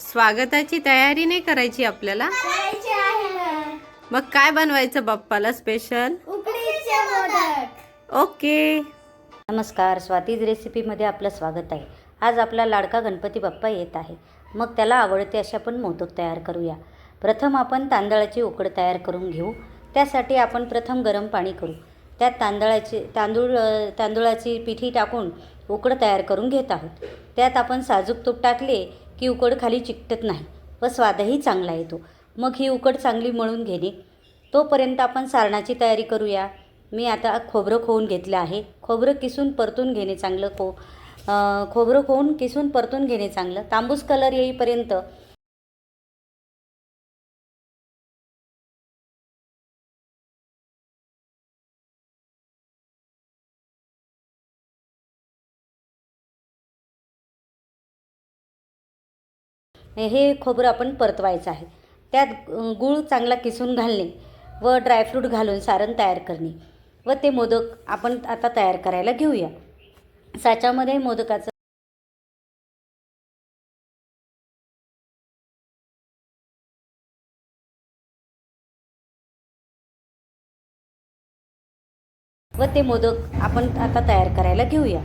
स्वागताची तयारी नाही करायची आपल्याला? करायचे आहे ना. मग काय बनवायचं बाप्पाला स्पेशल? उकडीचे मोदक. ओके. नमस्कार, स्वातीज रेसिपीमध्ये आपलं स्वागत आहे. आज आपला लाडका गणपती बाप्पा येत आहे. मग त्याला आवडते असे आपण मोदक तयार करूया. प्रथम आपण तांदळाची उकड तयार करून घेऊ. त्यासाठी आपण प्रथम गरम पाणी करू. त्यात तांदूळाची पिठी टाकून उकड तयार करून घेत आहोत. त्यात आपण साजूक तूप टाकले की उकड खाली चिकटत नाही व स्वादही चांगला येतो. मग ही उकड चांगली मळून घेणे. तोपर्यंत आपण सारणाची तयारी करूया. मी आता खोबरं खोवून घेतलं आहे. खोबरं किसून परतून घेणे चांगलं. खोबरं खोवून किसून परतून घेणे चांगलं. तांबूस कलर येईपर्यंत हे खोबरं आपण परतवायचं आहे. त्यात गूळ चांगला किसून घालणे व ड्रायफ्रूट घालून सारण तयार करणे व ते मोदक आपण आता तयार करायला घेऊया. साच्यामध्ये मोदकाचं व ते मोदक आपण आता तयार करायला घेऊया.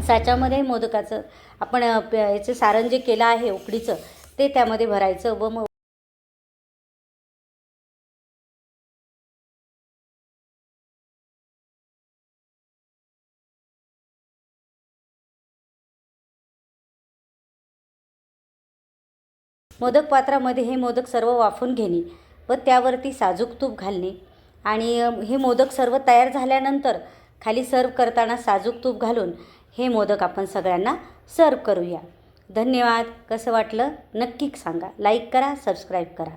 साच्यामध्ये मोदकाचं आपण याचं सारण जे केलं आहे उकडीचं ते त्यामध्ये भरायचं व मोदक पात्रामध्ये हे मोदक सर्व वाफून घेणे व त्यावरती साजूक तूप घालणे आणि हे मोदक सर्व तयार झाल्यानंतर खाली सर्व करताना साजूक तूप घालून हे मोदक आपण सगळ्यांना सर्व करूया. धन्यवाद. कसं वाटलं नक्की सांगा. लाईक करा, सबस्क्राईब करा.